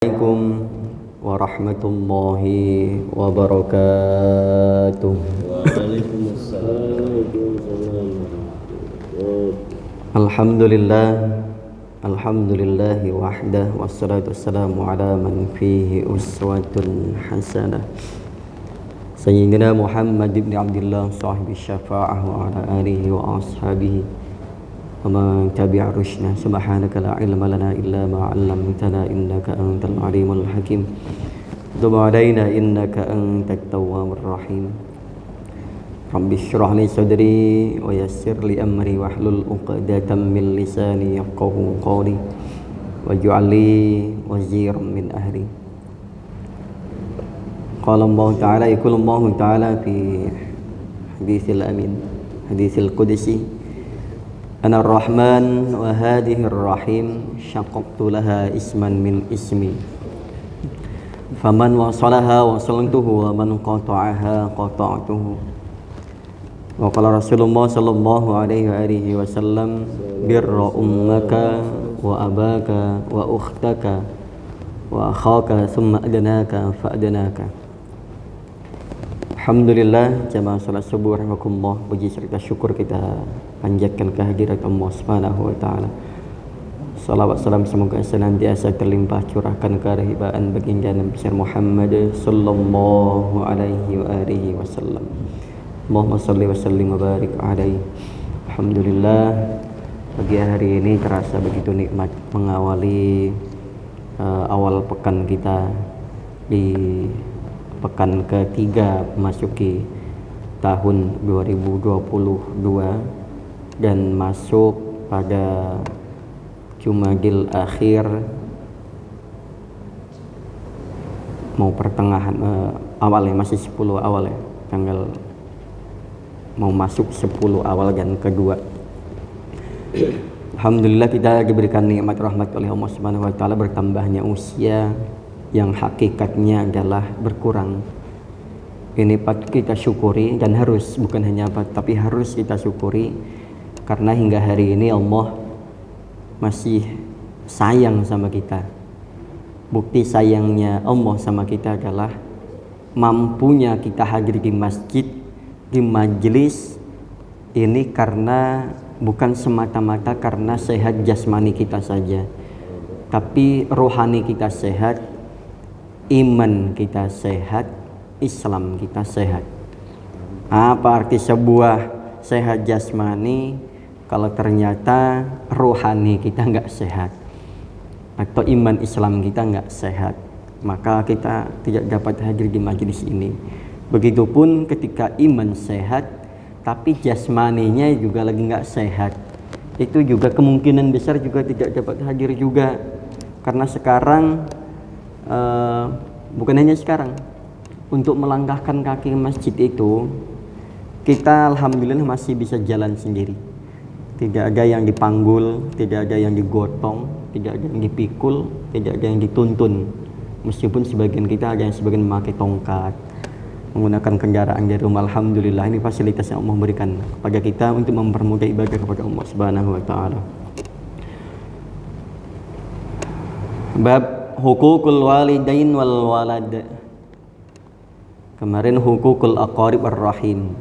Assalamualaikum warahmatullahi wabarakatuh. Waalaikumsalam. Alhamdulillah, alhamdulillahi wahdah, wassalatu wassalamu ala man fihi uswatun hasanah Sayyidina Muhammad ibn Abdullah sahibi syafa'ah wa ala alihi wa ashabihi wa man tabi'a rushna. Subhanaka la ilma lana illa ma 'allamtana innaka antal alimul hakim. Tub 'alaina innaka antat tawwabur rahim. Rabbi shrah li sadri wa yassir li amri wahlul 'uqdatam min lisani yafqahu qawli waj'al li waziran min ahli. Qala Allah Ta'ala, yaqulu Allah Ta'ala fi haditsil amin, haditsil qudsi, Ana ar-Rahman wa hadhihi ar-Rahim syaqqaqtu laha isman min ismi faman wasalaha wasaltuhu wa man qata'aha qata'tuhu. Wa qala Rasulullah sallallahu alaihi wasallam, birra ummaka wa abaka wa ukhtaka wa akhaka thumma adnaka fa adnaka. Alhamdulillah, jamaah salat subuh rahimakumullah, puji serta syukur kita panjatkan kehadirat Allah Subhanahu wa taala. Salawat salam semoga senantiasa terlimpah curahkan kerahibaan baginda Nabi besar Muhammad sallallahu alaihi wasallam. Allahumma shalli wa sallim wa barik alaihi. Alhamdulillah, pagi hari ini terasa begitu nikmat mengawali awal pekan kita di pekan ketiga memasuki tahun 2022 dan masuk pada Jumadil Akhir, mau pertengahan awal ya, masih 10 awal ya, tanggal mau masuk 10 awal dan kedua. Alhamdulillah kita diberikan nikmat rahmat oleh Allah Subhanahu wa taala, bertambahnya usia yang hakikatnya adalah berkurang. Ini patut kita syukuri dan harus, bukan hanya tapi harus kita syukuri, karena hingga hari ini Allah masih sayang sama kita. Bukti sayangnya Allah sama kita adalah mampunya kita hadir di masjid, di majelis ini, karena bukan semata-mata karena sehat jasmani kita saja, tapi rohani kita sehat, iman kita sehat, Islam kita sehat. Apa arti sebuah sehat jasmani kalau ternyata rohani kita nggak sehat atau iman Islam kita nggak sehat? Maka kita tidak dapat hadir di majelis ini. Begitupun ketika iman sehat tapi jasmaninya juga lagi nggak sehat, itu juga kemungkinan besar juga tidak dapat hadir juga. Karena sekarang bukan hanya sekarang, untuk melangkahkan kaki masjid itu kita alhamdulillah masih bisa jalan sendiri. Tidak ada yang dipanggul, tidak ada yang digotong, tidak ada yang dipikul, tidak ada yang dituntun. Meskipun sebagian kita ada yang sebagian memakai tongkat, menggunakan kendaraan dari rumah. Alhamdulillah, ini fasilitas yang Allah berikan kepada kita untuk mempermudah ibadah kepada Allah Subhanahu wa taala. Bab hukukul walidain wal walad. Kemarin hukukul aqarib ar-rahim,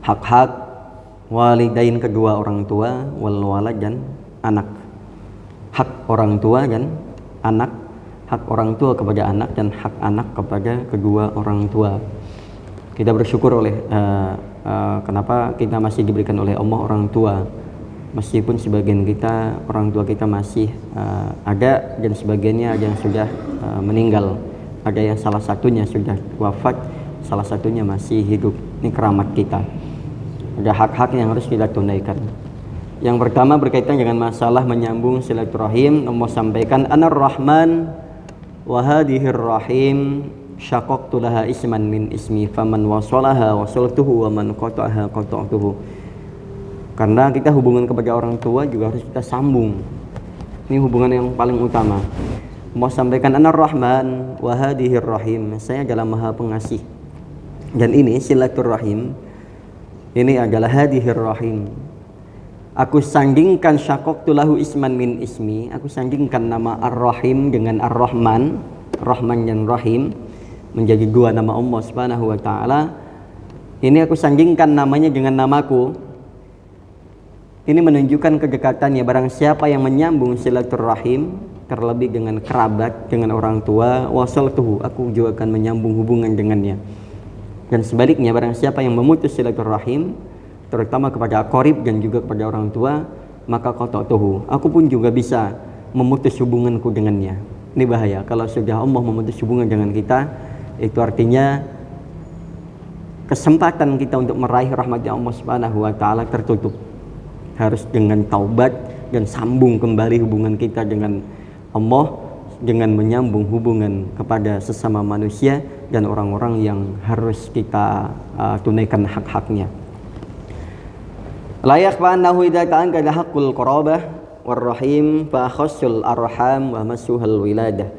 hak-hak walidain kedua orang tua, wal walad dan anak. Hak orang tua dan anak, hak orang tua kepada anak dan hak anak kepada kedua orang tua. Kita bersyukur oleh kenapa kita masih diberikan oleh Allah orang tua, meskipun sebagian kita orang tua kita masih ada dan sebagiannya ada yang sudah meninggal, ada yang salah satunya sudah wafat, salah satunya masih hidup. Ini keramat kita. Ada hak-hak yang harus kita tunaikan. Yang pertama berkaitan dengan masalah menyambung silaturahim. Allah sampaikan, Ana ar-Rahman wa hadhihi ar-Rahim syaqqaqtu laha isman min ismi faman wasalaha wasaltuhu wa man qata'aha qata'tuhu. Karena kita hubungan kepada orang tua juga harus kita sambung. Ini hubungan yang paling utama. Allah sampaikan, Ana ar-Rahman wa hadhihi ar-Rahim, saya adalah Maha Pengasih. Dan ini silaturahim, ini adalah hadhihi ar-Rahim. Aku sandingkan syaqaqtu lahu isman min ismi, aku sandingkan nama Ar-Rahim dengan Ar-Rahman, Rahman dan Rahim menjadi dua nama Allah Subhanahu wa taala. Ini aku sandingkan namanya dengan namaku. Ini menunjukkan kedekatannya. Barang siapa yang menyambung silaturahim, terlebih dengan kerabat, dengan orang tua, wasaltuhu, aku juga akan menyambung hubungan dengannya. Dan sebaliknya, barang siapa yang memutus silaturahim, terutama kepada aqarib dan juga kepada orang tua, maka qata'tuhu, aku pun juga bisa memutus hubunganku dengannya. Ini bahaya. Kalau sudah Allah memutus hubungan dengan kita, itu artinya kesempatan kita untuk meraih rahmatnya Allah Subhanahu wa taala tertutup. Harus dengan taubat dan sambung kembali hubungan kita dengan Allah dengan menyambung hubungan kepada sesama manusia dan orang-orang yang harus kita tunaikan hak-haknya. La yakhfa annahu idza ta'akkada haqqul qarabah war rahim fa khassul arham wa masuhal wiladah.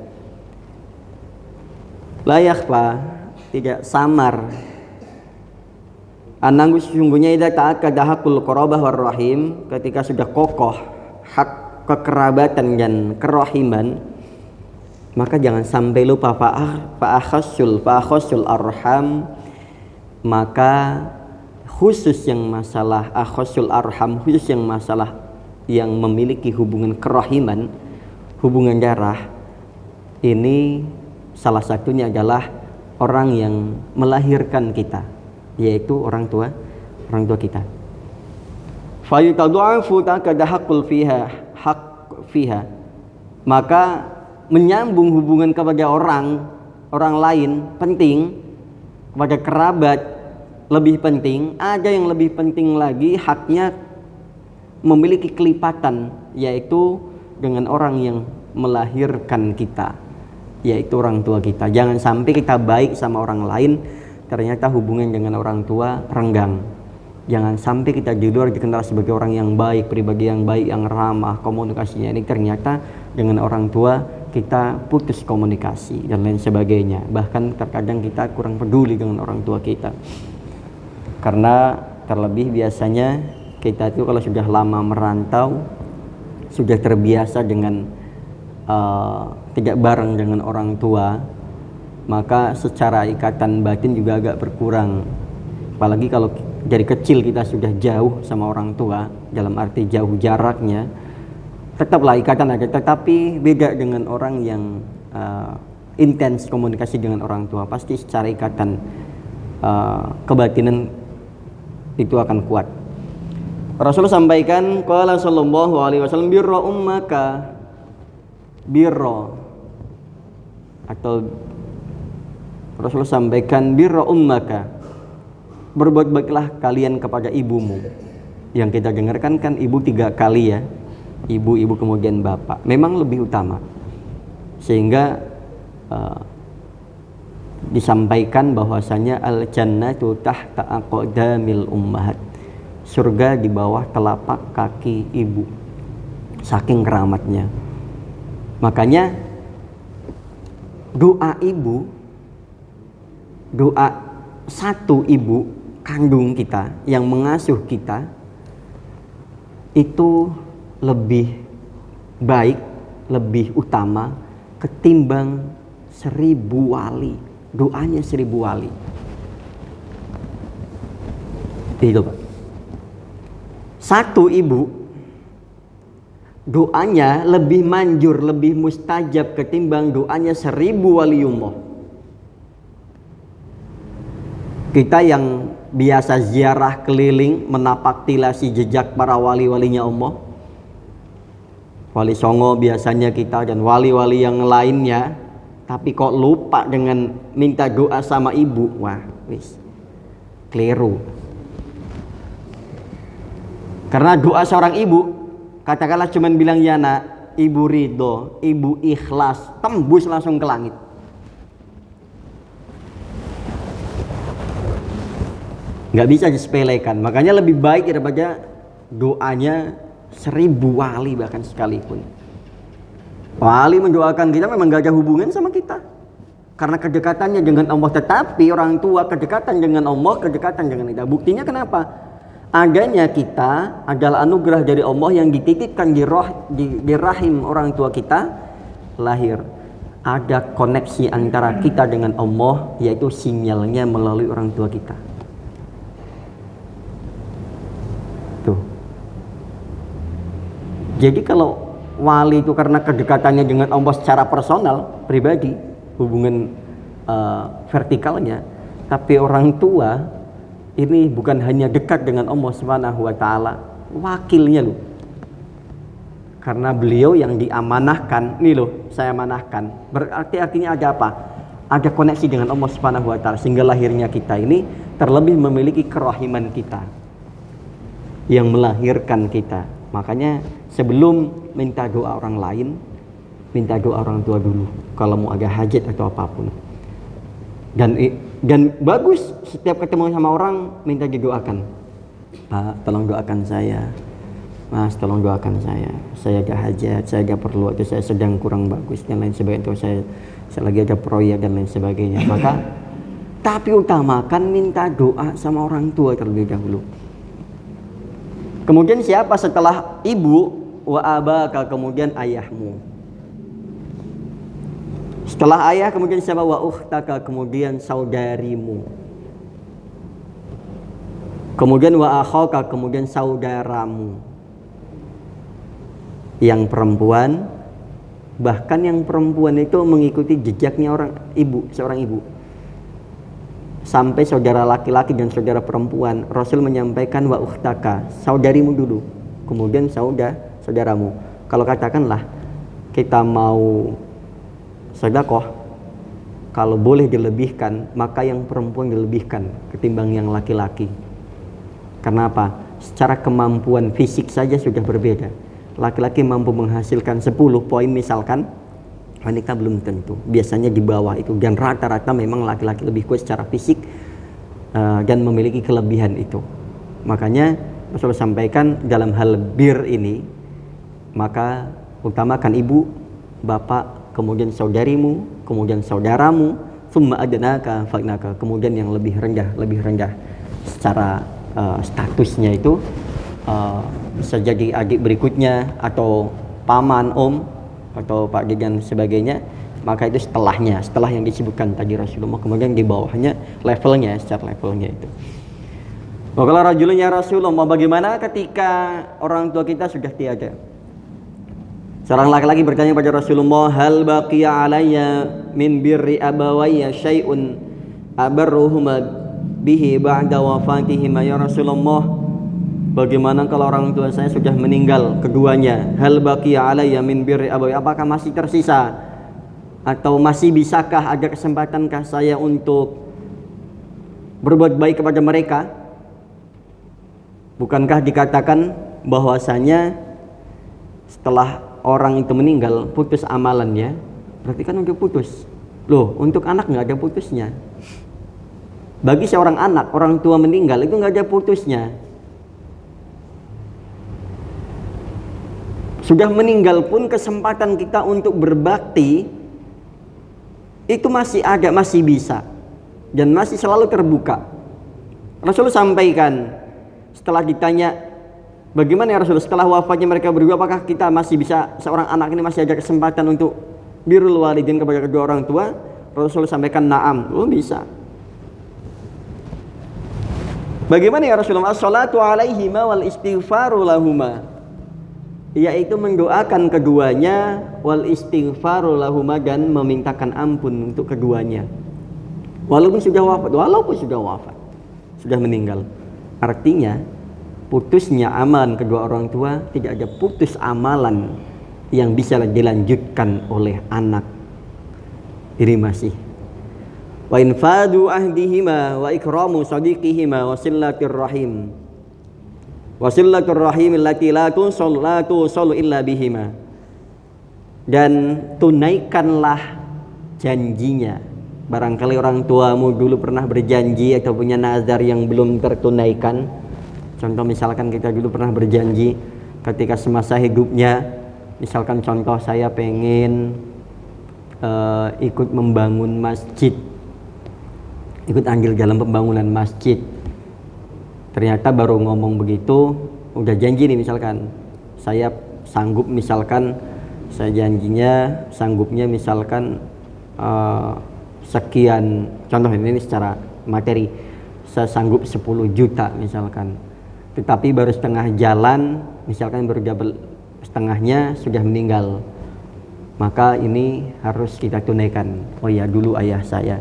La yakhfa, tidak samar, ananggu sesungguhnya idza ta'akkada haqqul qarabah war rahim, ketika sudah kokoh hak kekerabatan dan kerahiman, maka jangan sampai lupa fa'akhassul arham, maka khusus yang masalah akhassul arham, khusus yang masalah yang memiliki hubungan kerahiman, hubungan darah, ini salah satunya adalah orang yang melahirkan kita, yaitu orang tua kita. Fayutadu'afu ta'akkada haqqul fiha, maka menyambung hubungan kepada orang lain penting, kepada kerabat lebih penting. Ada yang lebih penting lagi, haknya memiliki kelipatan, yaitu dengan orang yang melahirkan kita, yaitu orang tua kita. Jangan sampai kita baik sama orang lain, ternyata hubungan dengan orang tua renggang. Jangan sampai kita di luar dikenal sebagai orang yang baik, pribadi yang baik, yang ramah, komunikasinya ini ternyata dengan orang tua kita putus komunikasi dan lain sebagainya. Bahkan terkadang kita kurang peduli dengan orang tua kita. Karena terlebih biasanya kita itu kalau sudah lama merantau, sudah terbiasa dengan tidak bareng dengan orang tua, maka secara ikatan batin juga agak berkurang. Apalagi kalau dari kecil kita sudah jauh sama orang tua, dalam arti jauh jaraknya, tetaplah ikatan ada, tetapi beda dengan orang yang intens komunikasi dengan orang tua. Pasti secara ikatan kebatinan itu akan kuat. Rasulullah sampaikan, qala sallallahu alaihi wasallam, birra ummaka, birra, atau Rasulullah sampaikan birra ummaka, berbuat baiklah kalian kepada ibumu. Yang kita dengarkan kan ibu 3 kali ya, ibu kemudian bapak, memang lebih utama, sehingga disampaikan bahwasanya al jannatu tahta aqdamil ummahat, surga di bawah telapak kaki ibu, saking keramatnya. Makanya doa ibu, doa satu ibu kandung kita yang mengasuh kita itu lebih baik, lebih utama ketimbang 1000 wali. Doanya 1000 wali. Itu Pak. Satu ibu doanya lebih manjur, lebih mustajab ketimbang doanya 1000 waliullah. Kita yang biasa ziarah keliling menapak tilasi jejak para wali-walinya Allah, Wali Songo biasanya kita dan wali-wali yang lainnya, tapi kok lupa dengan minta doa sama ibu, wah wis keliru. Karena doa seorang ibu, katakanlah cuman bilang ya nak, ibu ridho, ibu ikhlas, tembus langsung ke langit. Nggak bisa disepelekan. Makanya lebih baik daripada doanya 1000 wali bahkan sekalipun. Wali mendoakan kita memang gak ada hubungan sama kita, karena kedekatannya dengan Allah. Tetapi orang tua kedekatan dengan Allah, kedekatan dengan kita. Buktinya kenapa? adanya kita adalah anugerah dari Allah yang dititipkan di rahim orang tua kita lahir. Ada koneksi antara kita dengan Allah, yaitu sinyalnya melalui orang tua kita. Tuh. Jadi kalau wali itu karena kedekatannya dengan Allah secara personal, pribadi, hubungan vertikalnya, tapi orang tua ini bukan hanya dekat dengan Allah Subhanahu wa taala, wakilnya loh. Karena beliau yang diamanahkan, nih loh, saya amanahkan. Berarti artinya ada apa? Ada koneksi dengan Allah Subhanahu wa taala sehingga lahirnya kita ini terlebih memiliki kerahiman kita yang melahirkan kita. Makanya sebelum minta doa orang lain, minta doa orang tua dulu kalau mau ada hajat atau apapun. Dan bagus setiap ketemu sama orang minta didoakan. Pak, tolong doakan saya. Mas, tolong doakan saya. Saya ada hajat, saya ada perlu, atau saya sedang kurang bagus dan lain sebagainya, atau saya lagi ada proyek dan lain sebagainya. Maka tapi utamakan minta doa sama orang tua terlebih dahulu. Kemudian siapa setelah ibu? Wa abaka, kemudian ayahmu. Setelah ayah kemudian siapa? Wa ukhtaka, kemudian saudarimu. Kemudian wa akhaka, kemudian saudaramu. Yang perempuan, bahkan yang perempuan itu mengikuti jejaknya seorang ibu. Sampai saudara laki-laki dan saudara perempuan, Rasul menyampaikan wa ukhtaka, saudarimu dulu, kemudian saudaramu. Kalau katakanlah kita mau sedekah, kalau boleh dilebihkan, maka yang perempuan dilebihkan ketimbang yang laki-laki. Kenapa? Secara kemampuan fisik saja sudah berbeda. Laki-laki mampu menghasilkan 10 poin misalkan, wanita belum tentu. Biasanya di bawah itu, dan rata-rata memang laki-laki lebih kuat secara fisik dan memiliki kelebihan itu. Makanya Rasulullah sampaikan dalam hal bir ini, maka utamakan ibu, bapak, kemudian saudarimu, kemudian saudaramu, summa adnaka fa'naka, kemudian yang lebih rendah secara statusnya itu bisa jadi adik berikutnya atau paman, om atau pak dan sebagainya. Maka itu setelah yang disebutkan tadi Rasulullah, kemudian di bawahnya secara levelnya itu. Kalau rajulnya Rasulullah, bagaimana ketika orang tua kita sudah tiada? Seorang laki-laki bertanya pada Rasulullah, hal baqiya alayya min birri abawayya syai'un abarruhuma bihi ba'da wafatihima ya Rasulullah. Bagaimana kalau orang tua saya sudah meninggal keduanya? Hal baqiya alayya min birri abawayya, apakah masih tersisa atau masih bisakah, ada kesempatankah saya untuk berbuat baik kepada mereka? Bukankah dikatakan bahwasanya setelah orang itu meninggal putus amalannya? Berarti kan udah putus. Loh, untuk anak nggak ada putusnya. Bagi seorang anak, orang tua meninggal itu nggak ada putusnya. Sudah meninggal pun kesempatan kita untuk berbakti itu masih ada, masih bisa, dan masih selalu terbuka. Rasulullah sampaikan setelah ditanya, bagaimana ya Rasulullah setelah wafatnya mereka berdua, apakah kita masih bisa, seorang anak ini masih ada kesempatan untuk birrul walidin kepada kedua orang tua? Rasulullah sampaikan na'am, oh bisa. Bagaimana ya Rasulullah? As-salatu alaihima wal istighfaru lahuma, yaitu mendoakan keduanya, wal istighfaru lahuma, dan memintakan ampun untuk keduanya. Walaupun sudah wafat, sudah meninggal. Artinya putusnya amalan kedua orang tua, tidak ada putus amalan yang bisa dilanjutkan oleh anak. Ini masih wa infadu ahdihima wa ikramu sadiqihima wa sillatir rahim allati la tusallu illa bihima, dan tunaikanlah janjinya. Barangkali orang tuamu dulu pernah berjanji atau punya nazar yang belum tertunaikan. Contoh misalkan kita dulu pernah berjanji ketika semasa hidupnya, misalkan contoh saya pengen ikut membangun masjid, ikut andil dalam pembangunan masjid. ternyata baru ngomong begitu udah janji nih, misalkan saya sanggup, misalkan saya janjinya sanggupnya misalkan sekian, contoh ini secara materi saya sanggup 10 juta misalkan, tetapi baru setengah jalan, misalkan baru setengahnya sudah meninggal, maka ini harus kita tunaikan. Oh ya, dulu ayah saya,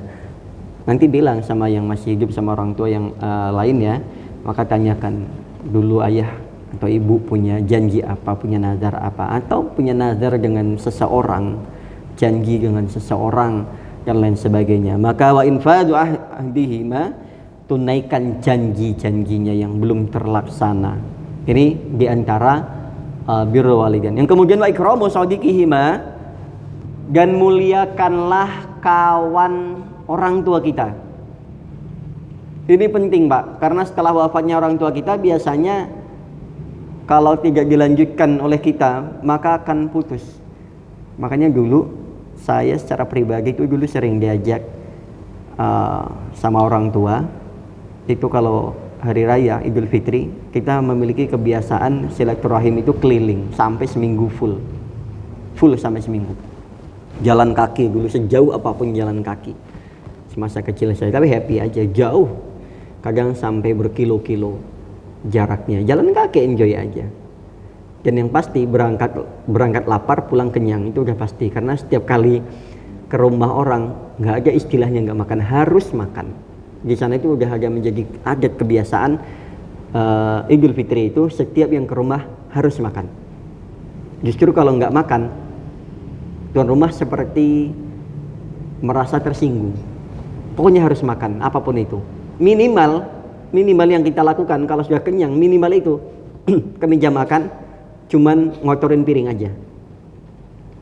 nanti bilang sama yang masih hidup sama orang tua yang lain ya, maka tanyakan dulu ayah atau ibu punya janji apa, punya nazar apa, atau punya nazar dengan seseorang, janji dengan seseorang dan lain sebagainya. Maka wa infadu ahdihima, tunaikan janji-janjinya yang belum terlaksana. Ini diantara birrul walidain. Yang kemudian wa ikramu sadiqihima, dan muliakanlah kawan orang tua kita. Ini penting Pak, karena setelah wafatnya orang tua kita biasanya kalau tidak dilanjutkan oleh kita maka akan putus. Makanya dulu saya secara pribadi itu dulu sering diajak sama orang tua itu kalau hari raya Idul Fitri kita memiliki kebiasaan silaturahim itu keliling sampai seminggu full sampai seminggu, jalan kaki dulu sejauh apapun jalan kaki semasa kecil saya, tapi happy aja, jauh kadang sampai berkilo-kilo jaraknya, jalan kaki enjoy aja. Dan yang pasti berangkat lapar pulang kenyang, itu udah pasti, karena setiap kali ke rumah orang nggak ada istilahnya nggak makan, harus makan. Di sana itu udah ada menjadi adat kebiasaan Idul Fitri itu setiap yang ke rumah harus makan. Justru kalau nggak makan, tuan rumah seperti merasa tersinggung. Pokoknya harus makan apapun itu. Minimal yang kita lakukan kalau sudah kenyang, minimal itu ke meja makan cuman ngotorin piring aja.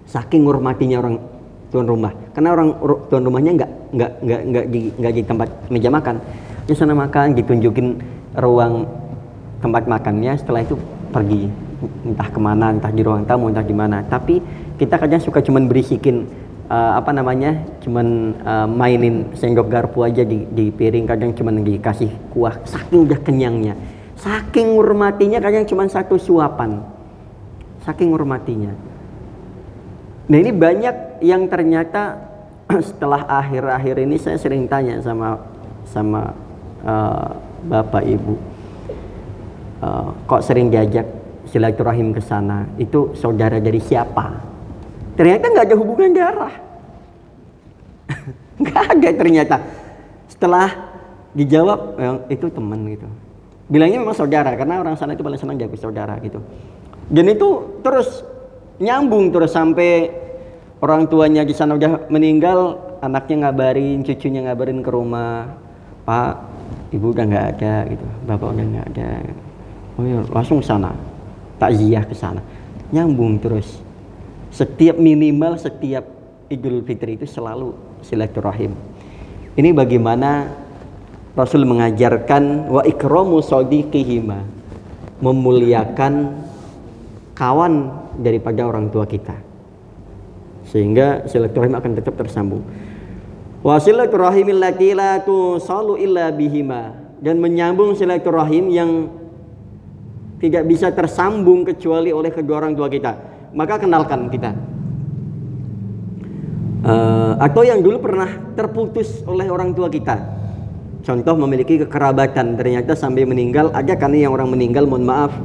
Saking hormatinya orang tuan rumah, karena orang tuan rumahnya nggak di tempat meja makan, di sana makan, ditunjukin ruang tempat makannya, setelah itu pergi entah kemana, entah di ruang tamu, entah di mana. Tapi kita kadang suka cuman berisikin cuman mainin sendok garpu aja di piring, kadang cuman dikasih kuah, saking udah kenyangnya, saking hormatinya, kadang cuman satu suapan, saking hormatinya. Nah ini banyak yang ternyata setelah akhir-akhir ini saya sering tanya sama bapak ibu, kok sering diajak silaturahim ke sana, itu saudara dari siapa? Ternyata nggak ada hubungan darah, nggak ada ternyata. Setelah dijawab itu teman gitu, bilangnya memang saudara, karena orang sana itu paling senang jago saudara gitu. Dan itu terus nyambung terus sampai orang tuanya di sana udah meninggal, anaknya ngabarin, cucunya ngabarin ke rumah, Pak, ibu udah nggak ada gitu, bapak udah nggak ada. Oh ya, langsung sana, takziah ke sana, nyambung terus. Setiap Idul Fitri itu selalu silaturahim. Ini bagaimana Rasul mengajarkan wa ikramu sadiqihima, memuliakan kawan daripada orang tua kita, sehingga silaturahim akan tetap tersambung. Wa silaturahimil lati la tusalu illa bihima, dan menyambung silaturahim yang tidak bisa tersambung kecuali oleh kedua orang tua kita. Maka kenalkan kita, atau yang dulu pernah terputus oleh orang tua kita. Contoh memiliki kekerabatan, ternyata sampai meninggal ada kan yang orang meninggal, mohon maaf,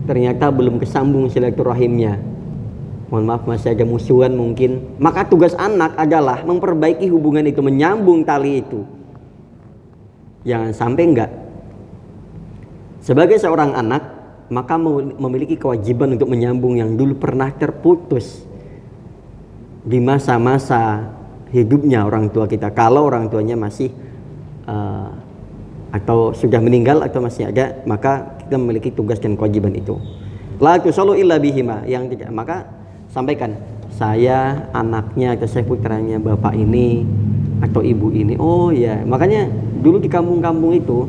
ternyata belum kesambung silaturahimnya. Mohon maaf masih ada musuhan mungkin. Maka tugas anak adalah memperbaiki hubungan itu, menyambung tali itu. Jangan sampai enggak. Sebagai seorang anak, maka memiliki kewajiban untuk menyambung yang dulu pernah terputus di masa-masa hidupnya orang tua kita, kalau orang tuanya masih atau sudah meninggal atau masih ada, maka kita memiliki tugas dan kewajiban itu. La tusallu illa bihima, yang tidak, maka sampaikan, saya anaknya atau saya putranya bapak ini atau ibu ini. Oh ya, makanya dulu di kampung-kampung itu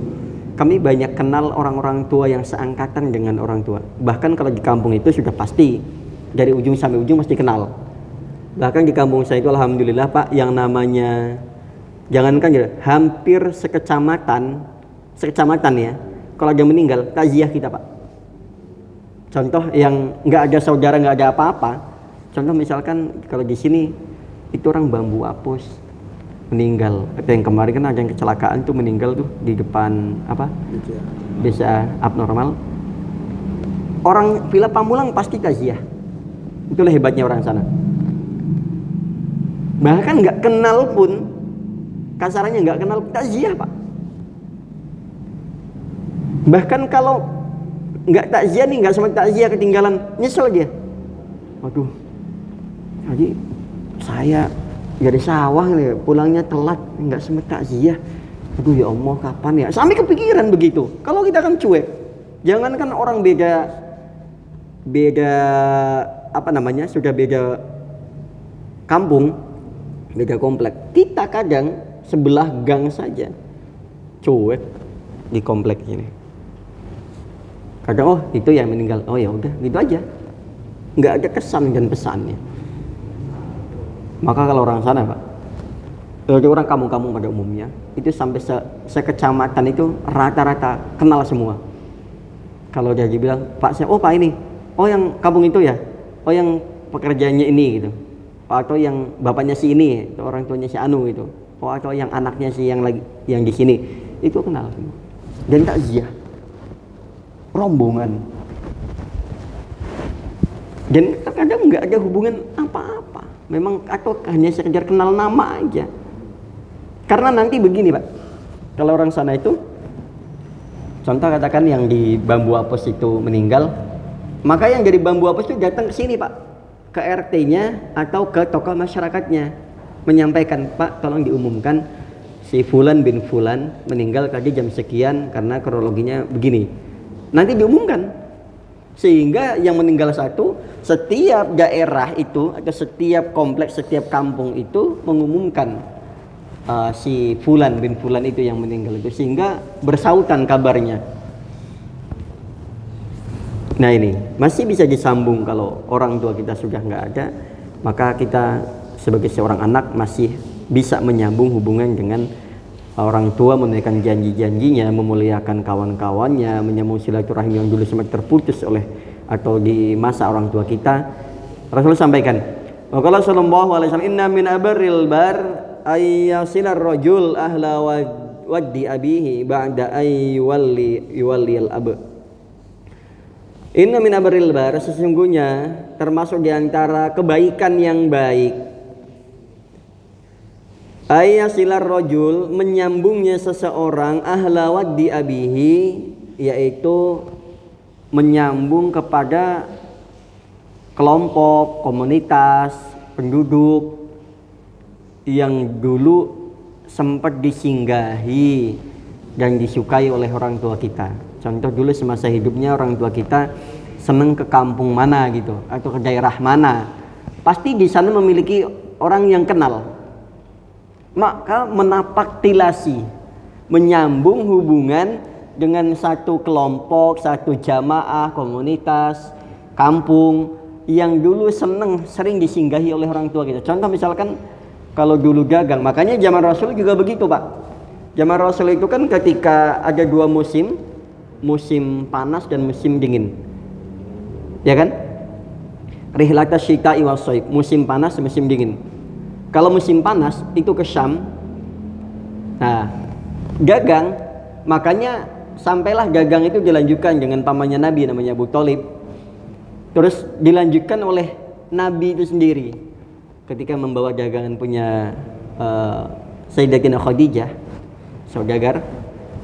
kami banyak kenal orang-orang tua yang seangkatan dengan orang tua. Bahkan kalau di kampung itu sudah pasti dari ujung sampai ujung pasti kenal. Bahkan di kampung saya itu alhamdulillah Pak, yang namanya jangankan hampir sekecamatan ya, kalau dia meninggal, takziah kita Pak. Contoh yang nggak ada saudara, nggak ada apa-apa. Contoh misalkan kalau di sini itu orang Bambu Apus meninggal. Atau yang kemarin kan ada yang kecelakaan tuh meninggal tuh di depan apa? Desa abnormal. Orang Villa Pamulang pasti takziah. Itulah hebatnya orang sana. Bahkan nggak kenal pun, kasarannya nggak kenal takziah Pak. Bahkan kalau nggak takziah nih, nggak sempat takziah ketinggalan, nyesel dia. Waduh, tadi saya dari sawah nih, pulangnya telat, nggak sempat takziah. Aduh ya Allah, kapan ya? Sampai kepikiran begitu. Kalau kita kan cuek, jangankan orang beda apa namanya, sudah beda kampung, beda komplek. Kita kadang sebelah gang saja cuek di komplek ini. Kadang oh itu yang meninggal, oh ya udah gitu aja, nggak ada kesan dan pesannya. Maka kalau orang sana Pak, orang kampung-kampung pada umumnya itu sampai sekecamatan itu rata-rata kenal semua. Kalau dia bilang Pak saya, oh Pak ini, oh yang kampung itu ya, oh yang pekerjaannya ini gitu, atau yang bapaknya si ini, atau orang tuanya si Anu itu, oh atau yang anaknya si yang lagi yang di sini, itu kenal semua. Dan takziah rombongan, dan terkadang nggak ada hubungan apa-apa, memang atau hanya sekedar kenal nama aja. Karena nanti begini Pak, kalau orang sana itu, contoh katakan yang di Bambu Apus itu meninggal, maka yang dari Bambu Apus itu datang ke sini Pak, ke RT-nya atau ke tokoh masyarakatnya, menyampaikan Pak tolong diumumkan si Fulan bin Fulan meninggal tadi jam sekian karena kronologinya begini. Nanti diumumkan, sehingga yang meninggal satu, setiap daerah itu atau setiap kompleks, setiap kampung itu mengumumkan si Fulan bin Fulan itu yang meninggal itu, sehingga bersautan kabarnya. Nah ini masih bisa disambung kalau orang tua kita sudah nggak ada, maka kita sebagai seorang anak masih bisa menyambung hubungan dengan orang tua, menunaikan janji-janjinya, memuliakan kawan-kawannya, menyambung silaturahmi yang dulu sempat terputus oleh atau di masa orang tua kita. Rasul sampaikan, wa qala sallallahu alaihi wasallam, inna min abarril bar ayyasilar rajul ahla waddi abihi ba'da yuwalli al-ab. Inna min abarril bar, sesungguhnya termasuk di antara kebaikan yang baik, ayyasilar rajul, menyambungnya seseorang, ahla waddi abihi, yaitu menyambung kepada kelompok, komunitas, penduduk yang dulu sempat disinggahi dan disukai oleh orang tua kita. Contoh dulu semasa hidupnya orang tua kita senang ke kampung mana gitu, atau ke daerah mana, pasti di sana memiliki orang yang kenal. Maka menapaktilasi, menyambung hubungan dengan satu kelompok, satu jamaah, komunitas, kampung yang dulu sering disinggahi oleh orang tua kita. Contoh misalkan kalau dulu dagang, makanya zaman Rasul juga begitu Pak. Zaman Rasul itu kan ketika ada dua musim, musim panas dan musim dingin, ya kan? Rihlatas syita'i was shaib, musim panas, musim dingin. Kalau musim panas itu ke Syam, nah dagang, makanya sampailah dagang itu dilanjutkan dengan pamannya Nabi namanya Abu Thalib, terus dilanjutkan oleh Nabi itu sendiri ketika membawa dagangan punya Sayyidatina Khadijah, saudagar.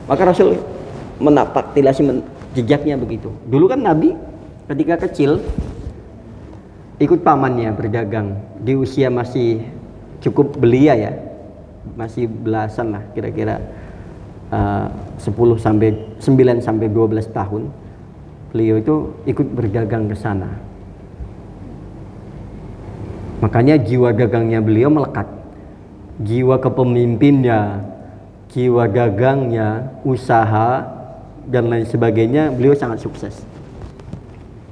Maka Rasul menapaktilasi jejaknya begitu. Dulu kan Nabi ketika kecil ikut pamannya berdagang di usia masih cukup belia ya, masih belasan lah kira-kira, 9 sampai 12 tahun beliau itu ikut berdagang ke sana. Makanya jiwa dagangnya beliau melekat, jiwa kepemimpinnya, jiwa dagangnya, usaha dan lain sebagainya, beliau sangat sukses.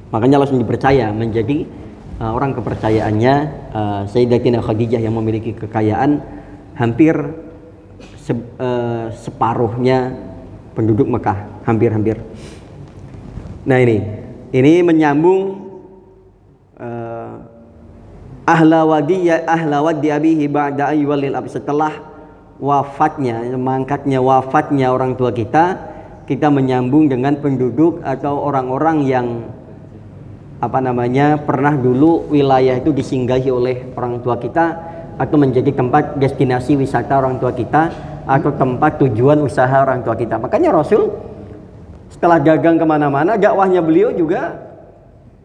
Makanya langsung dipercaya menjadi orang kepercayaannya Sayyidatina Khadijah yang memiliki kekayaan hampir separuhnya penduduk Mekah, hampir-hampir. Nah ini menyambung ahla wadi abihi ba'da ayyuwalil ab, setelah wafatnya, mangkatnya wafatnya orang tua kita menyambung dengan penduduk atau orang-orang yang pernah dulu wilayah itu disinggahi oleh orang tua kita atau menjadi tempat destinasi wisata orang tua kita atau tempat tujuan usaha orang tua kita. Makanya Rasul setelah dagang kemana-mana, dakwahnya beliau juga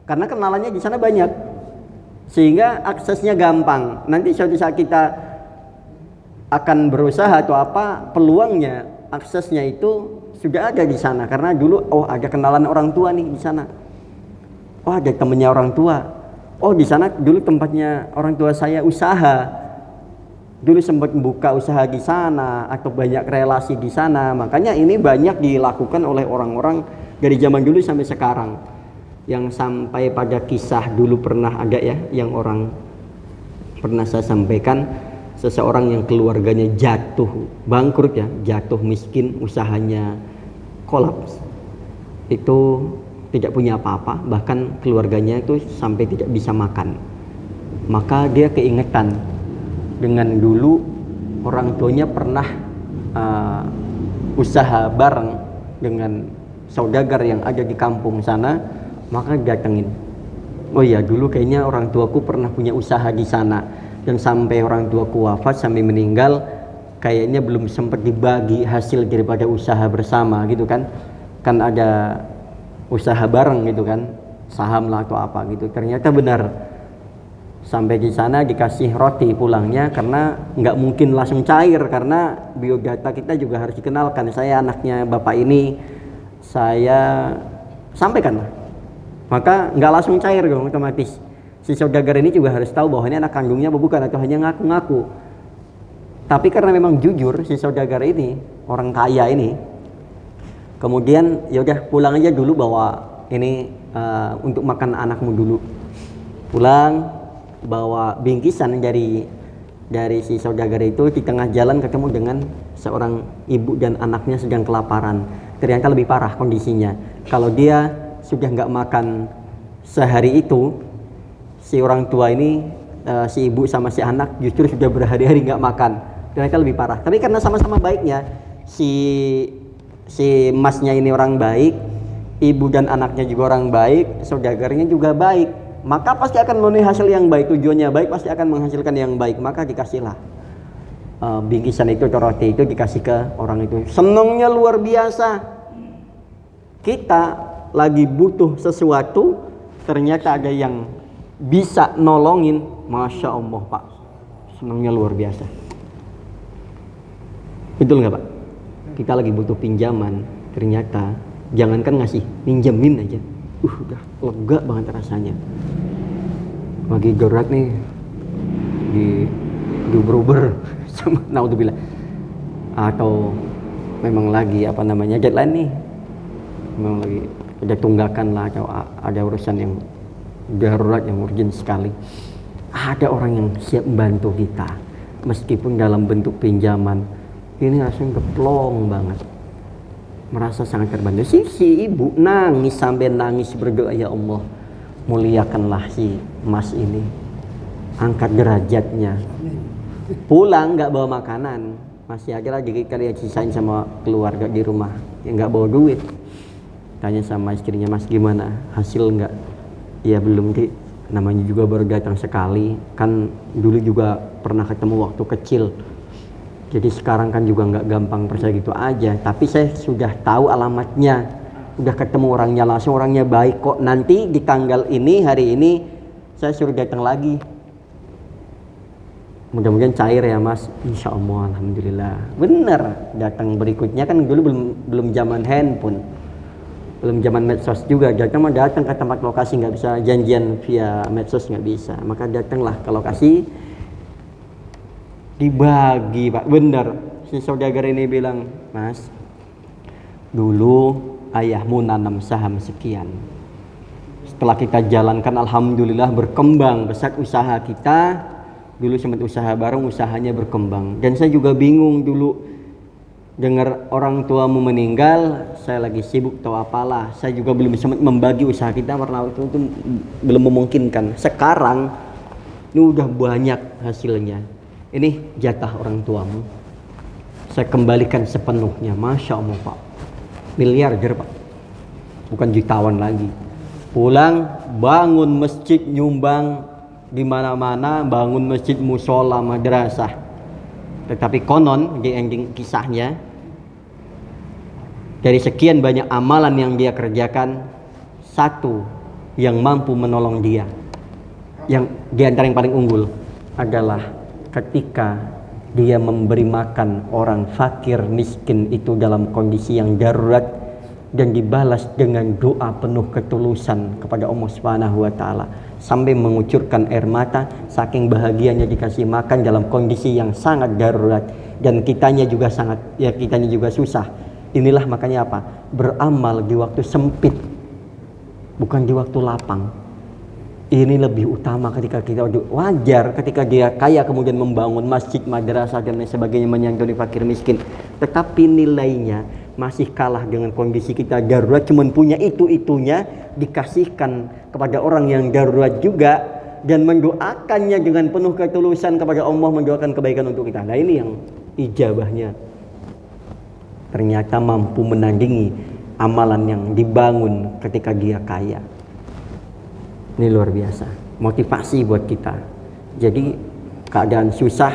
karena kenalannya di sana banyak, sehingga aksesnya gampang. Nanti suatu saat kita akan berusaha atau peluangnya, aksesnya itu sudah ada di sana karena dulu ada kenalan orang tua nih di sana. Ada temennya orang tua. Di sana dulu tempatnya orang tua saya usaha. Dulu sempat buka usaha di sana atau banyak relasi di sana. Makanya ini banyak dilakukan oleh orang-orang dari zaman dulu sampai sekarang. Yang sampai pada kisah dulu pernah ada ya, yang orang pernah saya sampaikan, seseorang yang keluarganya jatuh bangkrut ya, jatuh miskin, usahanya kolaps. Itu tidak punya apa-apa, bahkan keluarganya itu sampai tidak bisa makan. Maka dia keingetan dengan dulu orang tuanya pernah usaha bareng dengan saudagar yang ada di kampung sana, maka datengin. Oh iya, dulu kayaknya orang tuaku pernah punya usaha di sana, dan sampai orang tuaku wafat sampai meninggal kayaknya belum sempat dibagi hasil daripada usaha bersama gitu kan. Kan ada usaha bareng gitu kan, saham lah atau apa gitu. Ternyata benar, sampai di sana dikasih roti pulangnya karena nggak mungkin langsung cair, karena biodata kita juga harus dikenalkan. Saya anaknya bapak ini, saya sampaikan lah. Maka nggak langsung cair dong, otomatis si saudagar ini juga harus tahu bahwa ini anak kandungnya apa bukan, atau hanya ngaku-ngaku. Tapi karena memang jujur si saudagar ini, orang kaya ini, kemudian ya udah pulang aja dulu, bawa ini untuk makan anakmu dulu. Pulang bawa bingkisan dari si saudagar itu. Di tengah jalan ketemu dengan seorang ibu dan anaknya sedang kelaparan. Ternyata lebih parah kondisinya. Kalau dia sudah nggak makan sehari itu, si orang tua ini, si ibu sama si anak justru sudah berhari-hari nggak makan. Ternyata lebih parah. Tapi karena sama-sama baiknya, si masnya ini orang baik, ibu dan anaknya juga orang baik, saudagarnya juga baik, maka pasti akan memenuhi hasil yang baik. Tujuannya baik, pasti akan menghasilkan yang baik. Maka dikasihlah bingkisan itu, roti itu dikasih ke orang itu. Senangnya luar biasa. Kita lagi butuh sesuatu, ternyata ada yang bisa nolongin. Masya Allah Pak, senangnya luar biasa. Betul nggak Pak? Kita lagi butuh pinjaman, ternyata jangankan ngasih, pinjemin aja, udah lega banget rasanya. Lagi gerak nih di Uber sama naudzubillah, atau memang lagi deadline nih, memang lagi ada tunggakan lah, atau ada urusan yang darurat yang urgent sekali. Ada orang yang siap membantu kita meskipun dalam bentuk pinjaman. Ini rasanya geplong banget, merasa sangat terbantu. Si ibu nangis sampai nangis, berdoa, ya Allah muliakanlah si mas ini, angkat derajatnya. Pulang nggak bawa makanan, masih ada lagi kali yang sisain sama keluarga di rumah, yang nggak bawa duit. Tanya sama istrinya, mas gimana, hasil nggak? Ya belum Ki, namanya juga baru datang sekali, kan dulu juga pernah ketemu waktu kecil. Jadi sekarang kan juga nggak gampang percaya gitu aja. Tapi saya sudah tahu alamatnya, udah ketemu orangnya langsung, orangnya baik kok. Nanti di tanggal ini, hari ini saya suruh datang lagi. Mudah-mudahan cair ya mas. Insya Allah, alhamdulillah. Bener, datang berikutnya kan dulu belum zaman handphone, belum zaman medsos juga. Datang ke tempat lokasi, nggak bisa janjian via medsos, nggak bisa. Maka datanglah ke lokasi. Dibagi Pak, bener. Si saudagar ini bilang, mas dulu ayahmu nanam saham sekian, setelah kita jalankan alhamdulillah berkembang besar usaha kita. Dulu sempat usaha bareng, usahanya berkembang. Dan saya juga bingung dulu dengar orang tuamu meninggal, saya lagi sibuk atau apalah, saya juga belum bisa membagi usaha kita karena waktu itu belum memungkinkan. Sekarang ini udah banyak hasilnya, ini jatah orang tuamu, saya kembalikan sepenuhnya. Masya Allah Pak, miliarder Pak, bukan jutawan lagi. Pulang bangun masjid, nyumbang di mana-mana, bangun masjid, musola, madrasah. Tetapi konon di ending kisahnya, dari sekian banyak amalan yang dia kerjakan, satu yang mampu menolong dia, yang di antara yang paling unggul adalah ketika dia memberi makan orang fakir miskin itu dalam kondisi yang darurat, dan dibalas dengan doa penuh ketulusan kepada Allah Subhanahu wa taala sampai mengucurkan air mata saking bahagianya dikasih makan dalam kondisi yang sangat darurat, dan kitanya juga susah. Inilah makanya apa? Beramal di waktu sempit, bukan di waktu lapang. Ini lebih utama ketika kita wajar ketika dia kaya kemudian membangun masjid, madrasah dan lain sebagainya, menyantuni fakir miskin, tetapi nilainya masih kalah dengan kondisi kita darurat, cuman punya itunya, dikasihkan kepada orang yang darurat juga dan mendoakannya dengan penuh ketulusan kepada Allah, mendoakan kebaikan untuk kita. Nah, ini yang ijabahnya ternyata mampu menandingi amalan yang dibangun ketika dia kaya. Ini luar biasa, motivasi buat kita. Jadi keadaan susah,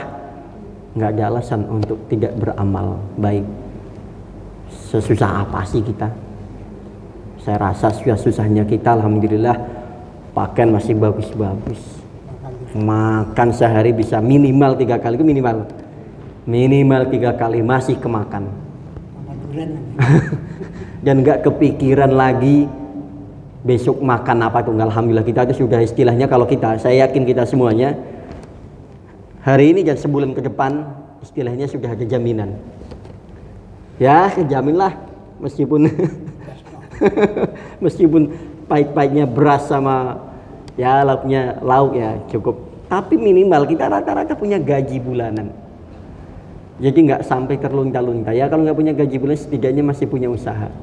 nggak ada alasan untuk tidak beramal baik. Sesusah apa sih kita? Saya rasa susah-susahnya kita, alhamdulillah pakaian masih bagus-bagus, makan sehari bisa minimal 3 kali, itu minimal 3 kali masih kemakan. Dan nggak kepikiran lagi besok makan apa tuh. Alhamdulillah kita itu sudah istilahnya, kalau kita, saya yakin kita semuanya hari ini dan sebulan ke depan istilahnya sudah ada jaminan. Ya, kejaminlah meskipun meskipun pahit-pahitnya beras sama ya lauk ya cukup, tapi minimal kita rata-rata punya gaji bulanan. Jadi nggak sampai terlunta-lunta ya. Kalau nggak punya gaji bulanan, setidaknya masih punya usaha.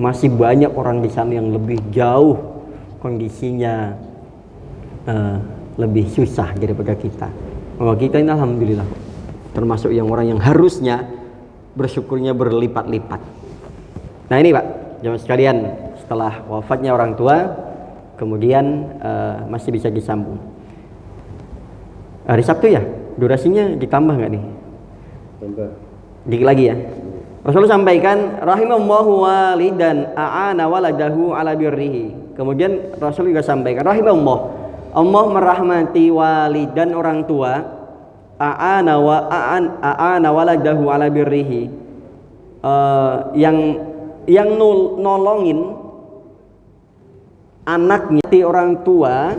Masih banyak orang di sana yang lebih jauh kondisinya lebih susah daripada kita. Oh, kita ini alhamdulillah termasuk yang orang yang harusnya bersyukurnya berlipat-lipat. Nah ini Pak, jemaah sekalian, setelah wafatnya orang tua, kemudian masih bisa disambung. Hari Sabtu ya, durasinya ditambah nggak nih? Tambah. Dikit lagi ya. Rasulullah sampaikan, rahimallahu walidan a'ana waladahu ala birrihi. Kemudian Rasul juga sampaikan, rahimallah, Allah merahmati walidan orang tua, a'ana waladahu ala birrihi, yang nolongin anaknya, orang tua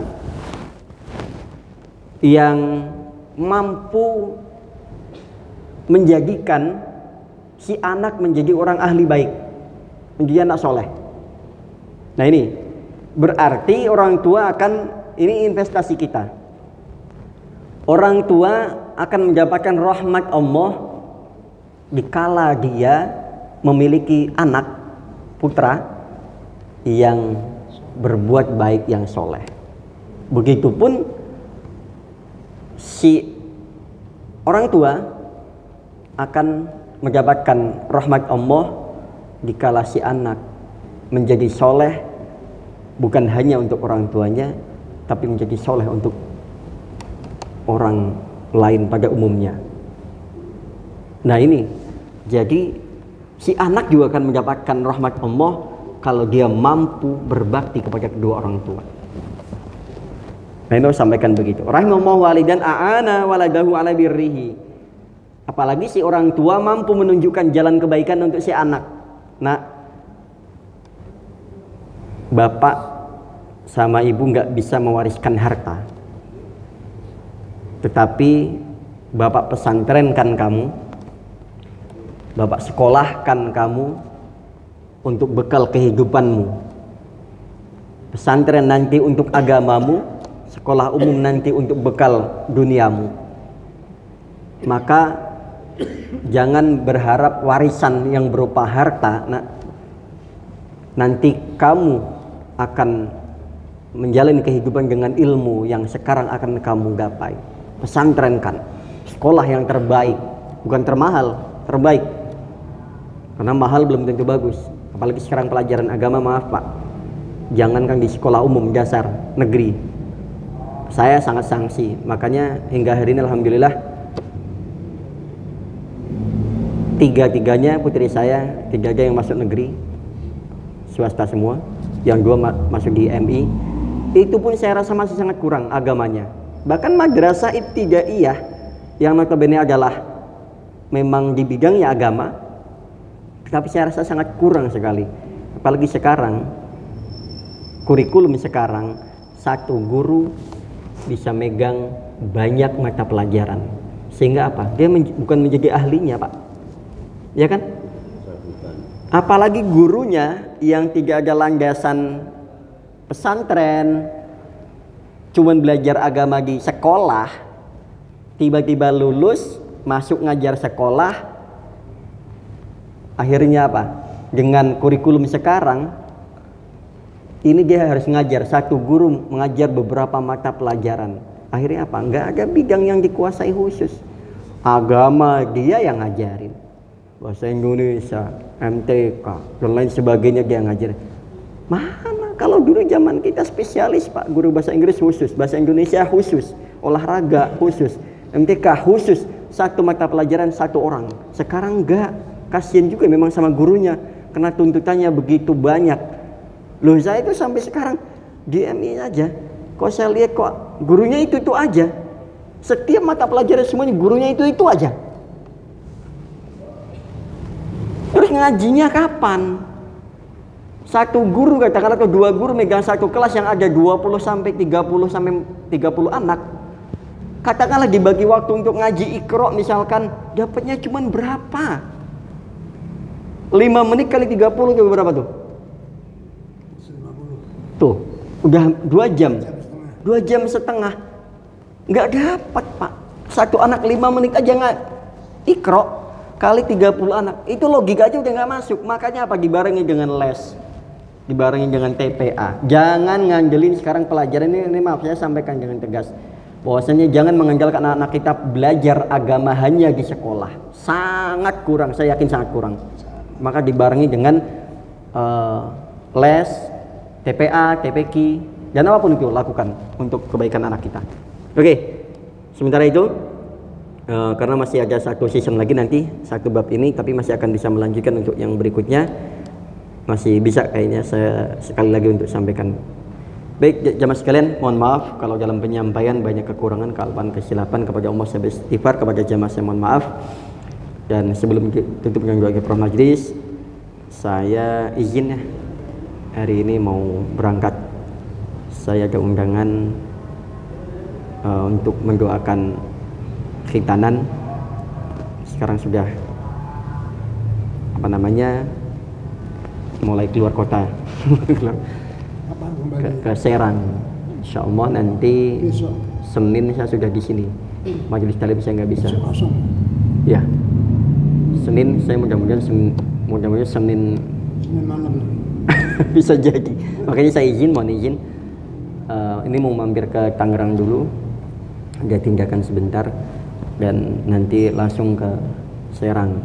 yang mampu menjadikan si anak menjadi orang ahli baik, menjadi anak soleh. Nah ini berarti orang tua akan, ini investasi kita. Orang tua akan mendapatkan rahmat Allah dikala dia memiliki anak putra yang berbuat baik, yang soleh. Begitupun si orang tua akan mendapatkan rahmat Allah dikala si anak menjadi soleh, bukan hanya untuk orang tuanya, tapi menjadi soleh untuk orang lain pada umumnya. Nah ini, jadi si anak juga akan mendapatkan rahmat Allah kalau dia mampu berbakti kepada kedua orang tua. Nah ini sampaikan begitu. Rahimallahu walidan a'ana waladahu ala birrihi. Apalagi si orang tua mampu menunjukkan jalan kebaikan untuk si anak. Nah, bapak sama ibu nggak bisa mewariskan harta, tetapi bapak pesantrenkan kamu, bapak sekolahkan kamu untuk bekal kehidupanmu. Pesantren nanti untuk agamamu, sekolah umum nanti untuk bekal duniamu. Maka Jangan berharap warisan yang berupa harta. Nanti kamu akan menjalani kehidupan dengan ilmu yang sekarang akan kamu gapai. Pesantren kan sekolah yang terbaik, bukan termahal, terbaik. Karena mahal belum tentu bagus. Apalagi sekarang pelajaran agama, maaf Pak, jangankan di sekolah umum dasar negeri, saya sangat sanksi. Makanya hingga hari ini alhamdulillah tiga-tiganya putri saya, tiga-tiga yang masuk negeri, swasta semua, yang dua masuk di MI. Itu pun saya rasa masih sangat kurang agamanya. Bahkan madrasah ibtidaiyah yang notabene adalah memang di bidangnya agama, tapi saya rasa sangat kurang sekali. Apalagi sekarang kurikulum sekarang, satu guru bisa megang banyak mata pelajaran, sehingga apa? Dia bukan menjadi ahlinya Pak, ya kan? Apalagi gurunya yang tidak ada landasan pesantren, cuman belajar agama di sekolah, tiba-tiba lulus masuk ngajar sekolah, akhirnya apa? Dengan kurikulum sekarang ini dia harus ngajar, satu guru mengajar beberapa mata pelajaran. Akhirnya apa? Nggak ada bidang yang dikuasai khusus. Agama dia yang ngajarin, bahasa Indonesia, MTK dan lain sebagainya dia ngajar. Mana kalau dulu zaman kita spesialis Pak, guru bahasa Inggris khusus, bahasa Indonesia khusus, olahraga khusus, MTK khusus, satu mata pelajaran satu orang. Sekarang enggak, kasihan juga memang sama gurunya karena tuntutannya begitu banyak. Loh, saya itu sampai sekarang di MI aja, kok saya lihat kok gurunya itu aja, setiap mata pelajaran semuanya gurunya itu aja. Terus ngajinya kapan? Satu guru katakanlah atau dua guru megang satu kelas yang ada 20 sampai 30 anak. Katakanlah dibagi waktu untuk ngaji Iqra misalkan, dapatnya cuma berapa? 5 menit kali 30 itu berapa tuh? Tuh, udah 2 jam. 2 jam setengah. Nggak dapat Pak. Satu anak 5 menit aja nggak Iqra kali 30 anak. Itu logika aja udah nggak masuk. Makanya apa? Dibarengi dengan les, dibarengi dengan TPA. Jangan ngandelin sekarang pelajaran ini maaf saya sampaikan dengan tegas, bahwasanya jangan mengandalkan anak-anak kita belajar agama hanya di sekolah. Sangat kurang, saya yakin sangat kurang. Maka dibarengi dengan les, TPA, TPQ, dan apapun itu lakukan untuk kebaikan anak kita. Oke, sementara itu karena masih ada satu season lagi nanti, satu bab ini, tapi masih akan bisa melanjutkan untuk yang berikutnya. Masih bisa kayaknya saya sekali lagi untuk sampaikan. Baik jamaah sekalian, mohon maaf kalau dalam penyampaian banyak kekurangan, kesalahan, kesilapan. Kepada Allah saya beristighfar, kepada jamaah saya mohon maaf. Dan sebelum tutup dengan doa kifaratul majlis, saya izin ya, hari ini mau berangkat. Saya ada undangan untuk mendoakan khitanan. Sekarang sudah mulai keluar kota ke Serang. Insya Allah nanti Senin saya sudah di sini. Majelis talib saya nggak bisa. Ya, Senin saya mudah-mudahan Senin malam bisa jadi. Makanya saya mohon izin. Ini mau mampir ke Tangerang dulu, ada tindakan sebentar, dan nanti langsung ke Serang.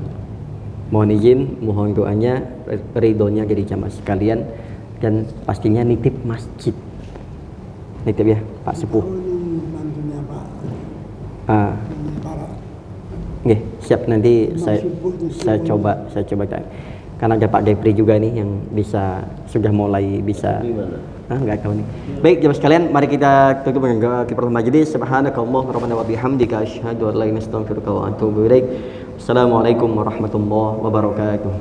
Mohon izin, mohon doanya, ridhonya jadi jamaah sekalian, dan pastinya nitip masjid. Nitip ya Pak Sepuh. Nggih, siap, nanti saya coba karena ada Pak Depri juga nih yang sudah mulai bisa. Enggak tahu nih. Baik jamaah sekalian, mari kita tutup dengan kifaratul majlis. Subhanakallahumma rabbana wa bihamdika asyhadu an la ilaha illa anta astaghfiruka wa atubu ilaik. Assalamualaikum warahmatullahi wabarakatuh.